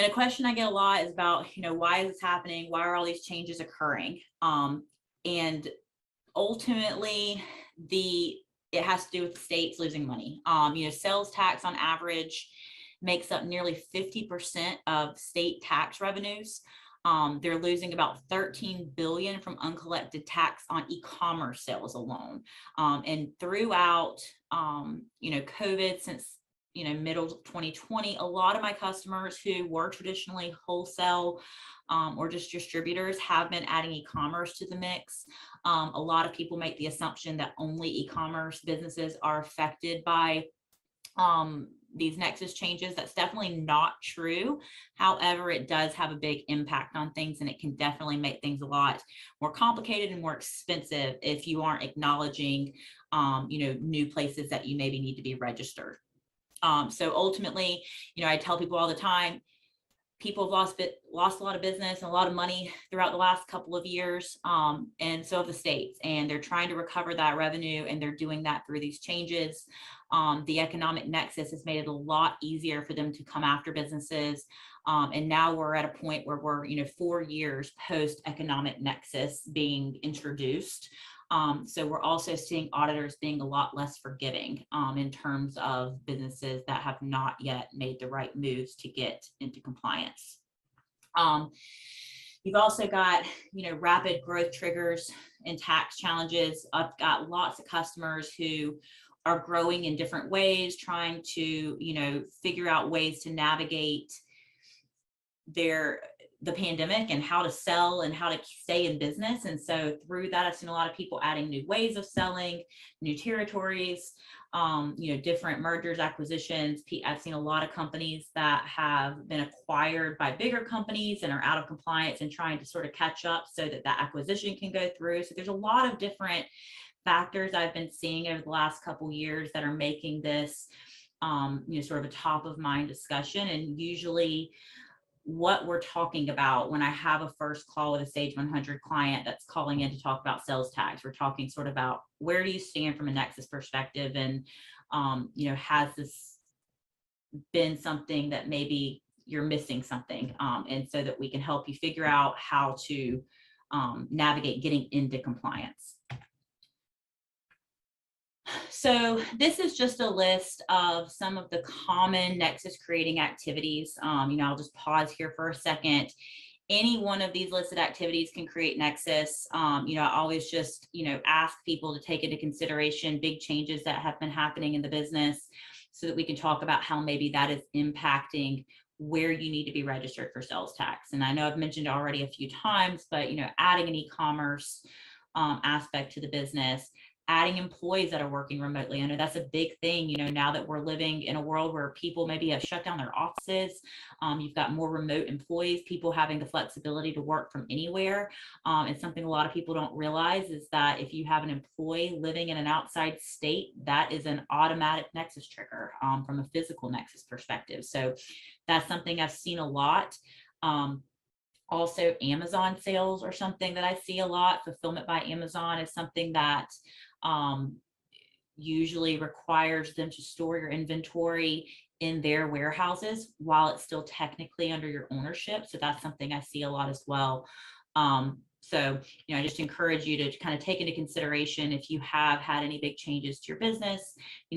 And a question I get a lot is about, why is this happening? Why are all these changes occurring? And ultimately, it has to do with the states losing money. Sales tax on average makes up nearly 50% of state tax revenues. They're losing about 13 billion from uncollected tax on e-commerce sales alone. And throughout, COVID, since middle of 2020, a lot of my customers who were traditionally wholesale or just distributors have been adding e-commerce to the mix. A lot of people make the assumption that only e-commerce businesses are affected by these NEXUS changes. That's definitely not true. However, it does have a big impact on things, and it can definitely make things a lot more complicated and more expensive if you aren't acknowledging, new places that you maybe need to be registered. So ultimately, I tell people all the time, people have lost a lot of business and a lot of money throughout the last couple of years, and so have the states, and they're trying to recover that revenue, and they're doing that through these changes. The economic nexus has made it a lot easier for them to come after businesses, and now we're at a point where we're 4 years post economic nexus being introduced. So we're also seeing auditors being a lot less forgiving in terms of businesses that have not yet made the right moves to get into compliance. You've also got, rapid growth triggers and tax challenges. I've got lots of customers who are growing in different ways, trying to, figure out ways to navigate the pandemic and how to sell and how to stay in business. And so through that, I've seen a lot of people adding new ways of selling, new territories, different mergers, acquisitions. I've seen a lot of companies that have been acquired by bigger companies and are out of compliance and trying to sort of catch up so that that acquisition can go through. So there's a lot of different factors I've been seeing over the last couple of years that are making this, sort of a top of mind discussion. And usually what we're talking about when I have a first call with a Sage 100 client that's calling in to talk about sales tax, we're talking sort of about where do you stand from a NEXUS perspective, and has this been something that maybe you're missing something, and so that we can help you figure out how to navigate getting into compliance. So this is just a list of some of the common NEXUS creating activities. I'll just pause here for a second. Any one of these listed activities can create NEXUS. I always just, ask people to take into consideration big changes that have been happening in the business so that we can talk about how maybe that is impacting where you need to be registered for sales tax. And I know I've mentioned already a few times, but, adding an e-commerce aspect to the business, adding employees that are working remotely. I know that's a big thing, now that we're living in a world where people maybe have shut down their offices. You've got more remote employees, people having the flexibility to work from anywhere. And something a lot of people don't realize is that if you have an employee living in an outside state, that is an automatic NEXUS trigger from a physical NEXUS perspective. So that's something I've seen a lot. Also, Amazon sales are something that I see a lot. Fulfillment by Amazon is something that usually requires them to store your inventory in their warehouses while it's still technically under your ownership. So that's something I see a lot as well. So, I just encourage you to kind of take into consideration, if you have had any big changes to your business,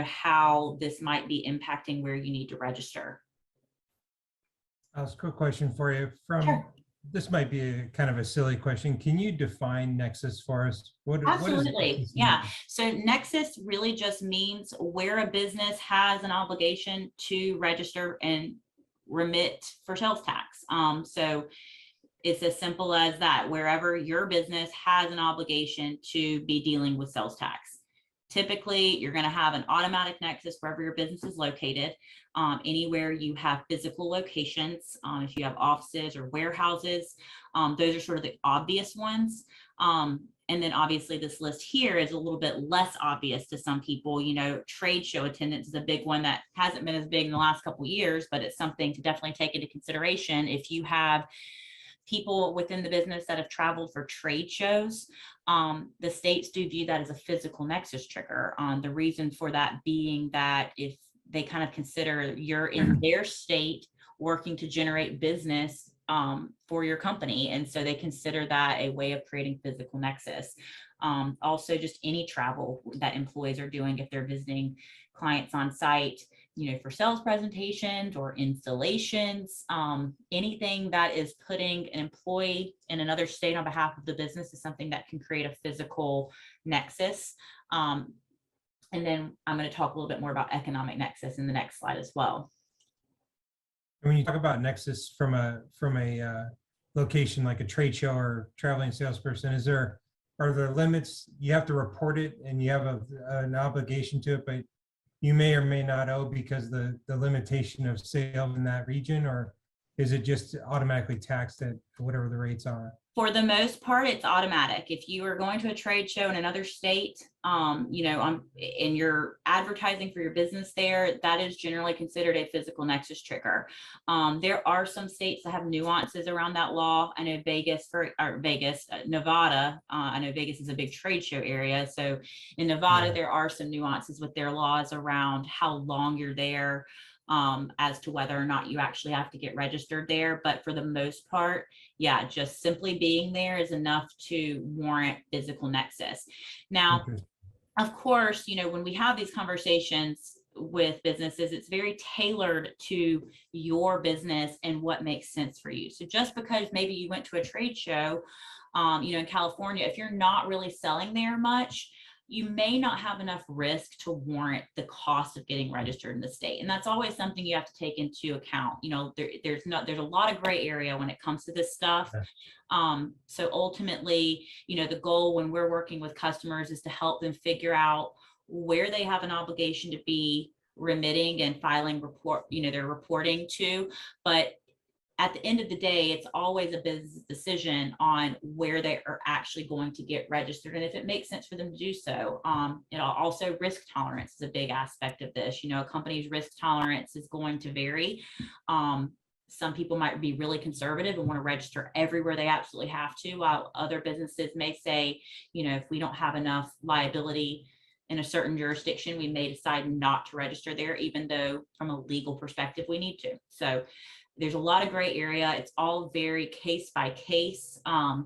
how this might be impacting where you need to register. I'll ask a quick question for you. Sure. This might be a kind of a silly question. Can you define NEXUS for us? Absolutely. Yeah. So NEXUS really just means where a business has an obligation to register and remit for sales tax. So it's as simple as that, wherever your business has an obligation to be dealing with sales tax. Typically, you're going to have an automatic NEXUS wherever your business is located. Anywhere you have physical locations, if you have offices or warehouses, those are sort of the obvious ones. And then obviously this list here is a little bit less obvious to some people. Trade show attendance is a big one that hasn't been as big in the last couple of years, but it's something to definitely take into consideration. If you have people within the business that have traveled for trade shows, the states do view that as a physical NEXUS trigger. The reason for that being that if they kind of consider you're in their state working to generate business for your company. And so they consider that a way of creating physical nexus. Also, just any travel that employees are doing if they're visiting clients on site, for sales presentations or installations, anything that is putting an employee in another state on behalf of the business is something that can create a physical nexus. And then I'm going to talk a little bit more about economic nexus in the next slide as well. When you talk about nexus from a location like a trade show or traveling salesperson, are there limits? You have to report it and you have an obligation to it, but you may or may not owe because the limitation of sales in that region, or is it just automatically taxed at whatever the rates are? For the most part, it's automatic. If you are going to a trade show in another state, and you're advertising for your business there, that is generally considered a physical nexus trigger. There are some states that have nuances around that law. I know Nevada. I know Vegas is a big trade show area. So in Nevada, Yeah. there are some nuances with their laws around how long you're there, as to whether or not you actually have to get registered there. But for the most part, yeah, just simply being there is enough to warrant physical nexus. Now, of course, when we have these conversations with businesses, it's very tailored to your business and what makes sense for you. So just because maybe you went to a trade show, in California, if you're not really selling there much, you may not have enough risk to warrant the cost of getting registered in the state. And that's always something you have to take into account. There's a lot of gray area when it comes to this stuff. So ultimately, the goal when we're working with customers is to help them figure out where they have an obligation to be remitting and filing their reporting to. But at the end of the day, it's always a business decision on where they are actually going to get registered and if it makes sense for them to do so. Also risk tolerance is a big aspect of this. A company's risk tolerance is going to vary. Some people might be really conservative and want to register everywhere they absolutely have to, while other businesses may say, if we don't have enough liability in a certain jurisdiction, we may decide not to register there, even though from a legal perspective, we need to. So there's a lot of gray area. It's all very case by case. And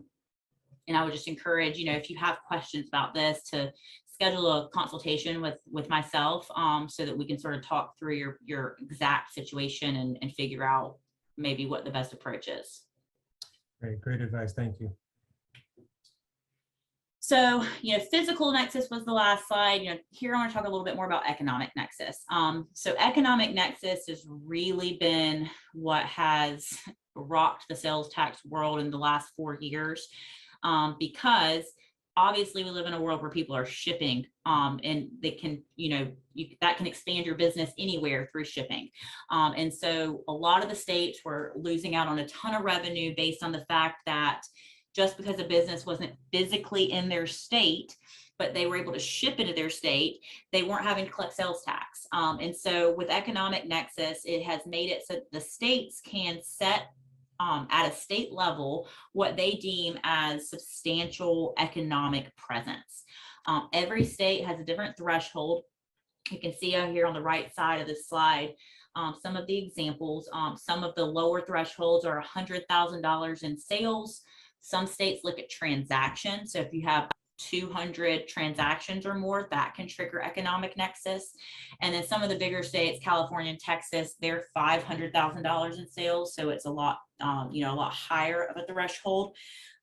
I would just encourage, if you have questions about this, to schedule a consultation with myself, so that we can sort of talk through your exact situation and figure out maybe what the best approach is. Great advice. Thank you. So, physical nexus was the last slide. Here I want to talk a little bit more about economic nexus. So economic nexus has really been what has rocked the sales tax world in the last 4 years, because obviously we live in a world where people are shipping, and they can, that can expand your business anywhere through shipping. And so a lot of the states were losing out on a ton of revenue based on the fact that just because a business wasn't physically in their state, but they were able to ship into their state, they weren't having to collect sales tax. And so with economic nexus, it has made it so the states can set at a state level what they deem as substantial economic presence. Every state has a different threshold. You can see out here on the right side of this slide some of the examples. Some of the lower thresholds are $100,000 in sales. Some states look at transactions. So if you have 200 transactions or more, that can trigger economic nexus. And then some of the bigger states, California and Texas, they're $500,000 in sales. So it's a lot higher of a threshold.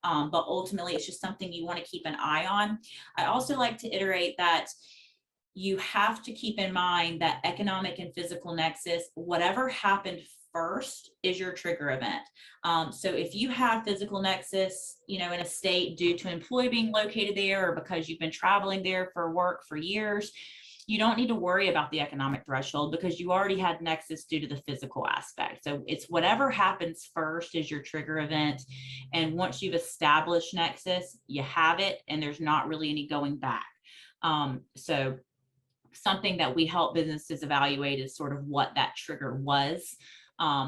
But ultimately, it's just something you want to keep an eye on. I also like to iterate that you have to keep in mind that economic and physical nexus, whatever happened first is your trigger event. So if you have physical nexus, in a state due to an employee being located there or because you've been traveling there for work for years, you don't need to worry about the economic threshold because you already had nexus due to the physical aspect. So it's whatever happens first is your trigger event. And once you've established nexus, you have it and there's not really any going back. So something that we help businesses evaluate is sort of what that trigger was,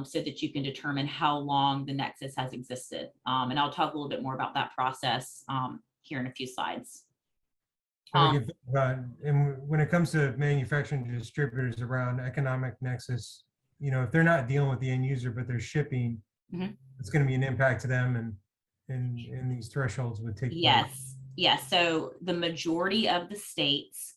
so that you can determine how long the nexus has existed. And I'll talk a little bit more about that process here in a few slides. And when it comes to manufacturing distributors around economic nexus, if they're not dealing with the end user, but they're shipping, Mhm. it's going to be an impact to them, and these thresholds would take place. Yes. Yes. So the majority of the states,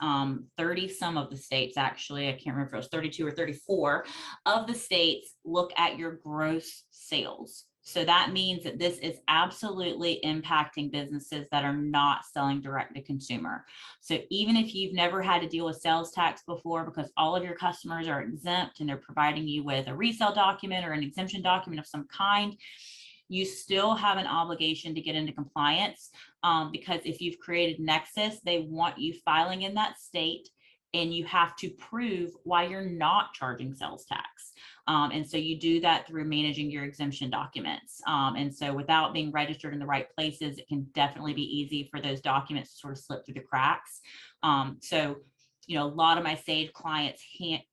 30 some of the states, actually, I can't remember if it was 32 or 34 of the states, look at your gross sales. So that means that this is absolutely impacting businesses that are not selling direct to consumer. So even if you've never had to deal with sales tax before, because all of your customers are exempt and they're providing you with a resale document or an exemption document of some kind, you still have an obligation to get into compliance, because if you've created Nexus, they want you filing in that state, and you have to prove why you're not charging sales tax. And so you do that through managing your exemption documents. And so without being registered in the right places, it can definitely be easy for those documents to sort of slip through the cracks. So, a lot of my saved clients can't,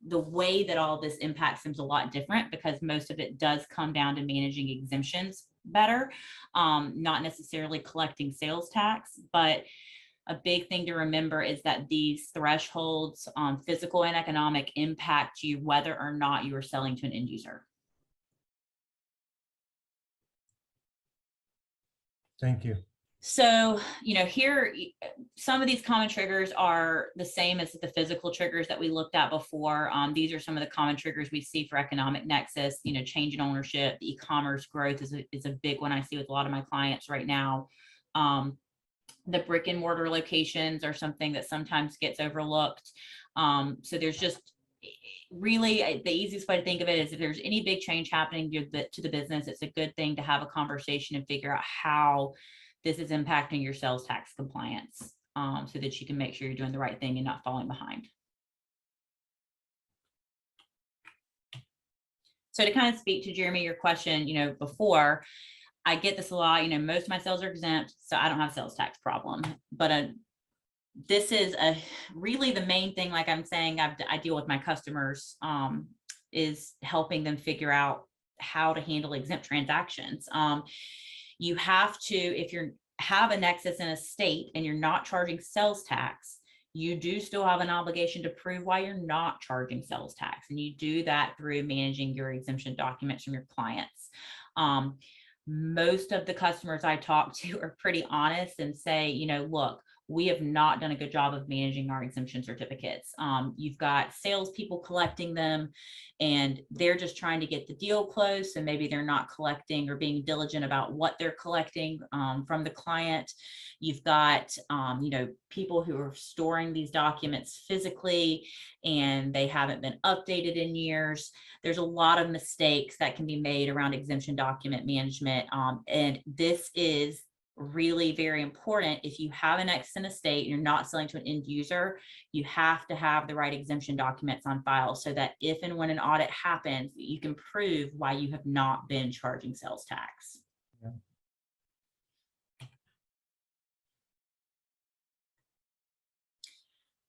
the way that all this impacts them is a lot different, because most of it does come down to managing exemptions better, not necessarily collecting sales tax. But a big thing to remember is that these thresholds, physical and economic, impact you whether or not you are selling to an end user. Thank you. So, here, some of these common triggers are the same as the physical triggers that we looked at before. These are some of the common triggers we see for economic nexus. Change in ownership, the e-commerce growth is a big one I see with a lot of my clients right now. The brick and mortar locations are something that sometimes gets overlooked. So there's just really the easiest way to think of it is, if there's any big change happening to the business, it's a good thing to have a conversation and figure out how this is impacting your sales tax compliance, so that you can make sure you're doing the right thing and not falling behind. So to kind of speak to Jeremy, your question, before, I get this a lot, most of my sales are exempt, so I don't have a sales tax problem. But this is really the main thing, like I'm saying, I deal with my customers, is helping them figure out how to handle exempt transactions. You have to, if you have a nexus in a state and you're not charging sales tax, you do still have an obligation to prove why you're not charging sales tax. And you do that through managing your exemption documents from your clients. Most of the customers I talk to are pretty honest and say, look, we have not done a good job of managing our exemption certificates. You've got salespeople collecting them, and they're just trying to get the deal closed. So maybe they're not collecting or being diligent about what they're collecting from the client. You've got, people who are storing these documents physically, and they haven't been updated in years. There's a lot of mistakes that can be made around exemption document management. And this is really very important. If you have an nexus in a state, you're not selling to an end user, you have to have the right exemption documents on file, so that if and when an audit happens, you can prove why you have not been charging sales tax. Yeah.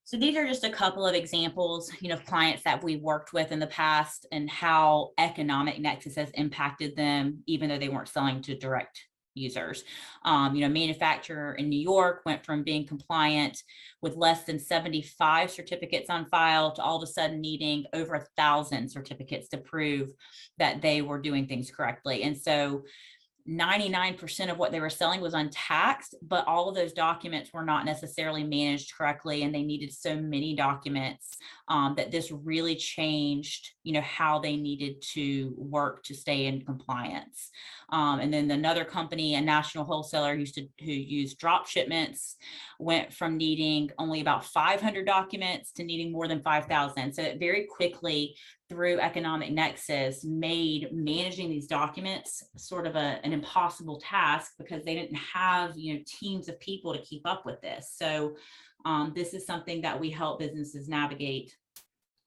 So these are just a couple of examples, of clients that we worked with in the past and how economic nexus has impacted them, even though they weren't selling to direct users. Manufacturer in New York went from being compliant with less than 75 certificates on file to all of a sudden needing over 1,000 certificates to prove that they were doing things correctly. And so 99% of what they were selling was untaxed, but all of those documents were not necessarily managed correctly, and they needed so many documents that this really changed, how they needed to work to stay in compliance. And then another company, a national wholesaler who used drop shipments, went from needing only about 500 documents to needing more than 5,000. So it very quickly, through economic nexus, made managing these documents sort of an impossible task, because they didn't have teams of people to keep up with this. So this is something that we help businesses navigate,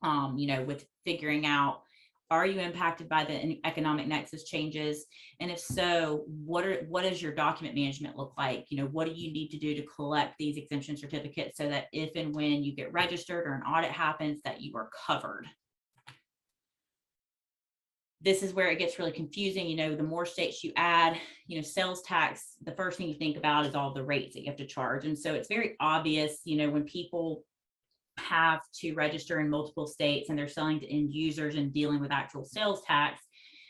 with figuring out, are you impacted by the economic nexus changes? And if so, what does your document management look like? What do you need to do to collect these exemption certificates, so that if and when you get registered or an audit happens, that you are covered? This is where it gets really confusing. The more states you add, sales tax, the first thing you think about is all the rates that you have to charge. And so it's very obvious, when people have to register in multiple states and they're selling to end users and dealing with actual sales tax,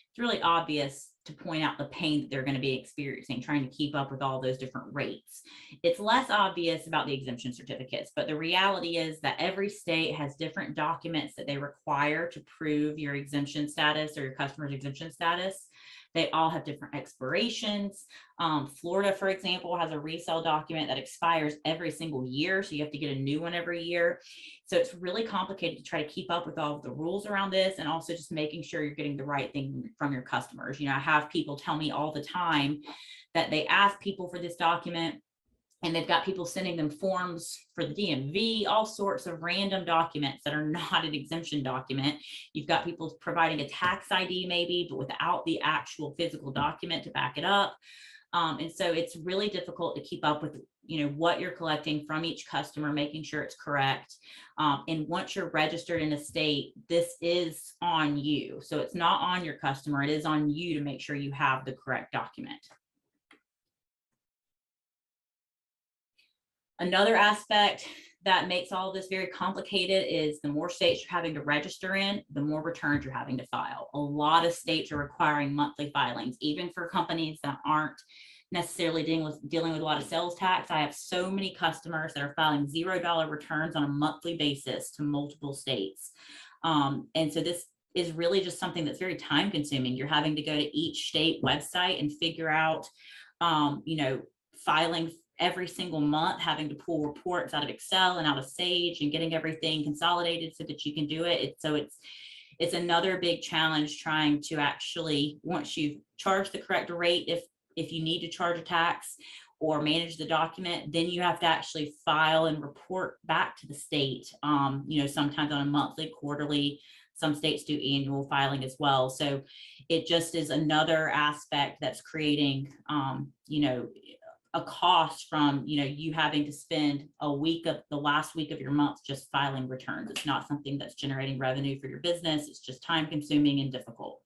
it's really obvious to point out the pain that they're going to be experiencing trying to keep up with all those different rates. It's less obvious about the exemption certificates, but the reality is that every state has different documents that they require to prove your exemption status or your customer's exemption status. They all have different expirations. Florida, for example, has a resale document that expires every single year. So you have to get a new one every year. So it's really complicated to try to keep up with all of the rules around this, and also just making sure you're getting the right thing from your customers. You know, I have people tell me all the time that they ask people for this document, and they've got people sending them forms for the DMV, all sorts of random documents that are not an exemption document. You've got people providing a tax ID maybe, but without the actual physical document to back it up. And so it's really difficult to keep up with, you know, what you're collecting from each customer, making sure it's correct. And once you're registered in a state, this is on you. So it's not on your customer, it is on you to make sure you have the correct document. Another aspect that makes all of this very complicated is the more states you're having to register in, the more returns you're having to file. A lot of states are requiring monthly filings, even for companies that aren't necessarily dealing with a lot of sales tax. I have so many customers that are filing $0 returns on a monthly basis to multiple states. And so this is really just something that's very time consuming. You're having to go to each state website and figure out, you know, filing every single month, having to pull reports out of Excel and out of Sage and getting everything consolidated so that you can do it. It's another big challenge trying to actually, once you've charged the correct rate, if you need to charge a tax or manage the document, then you have to actually file and report back to the state, you know, sometimes on a monthly, quarterly. Some states do annual filing as well. So it just is another aspect that's creating, you know, a cost from, you know, you having to spend a week of the last week of your month just filing returns. It's not something that's generating revenue for your business. It's just time consuming and difficult.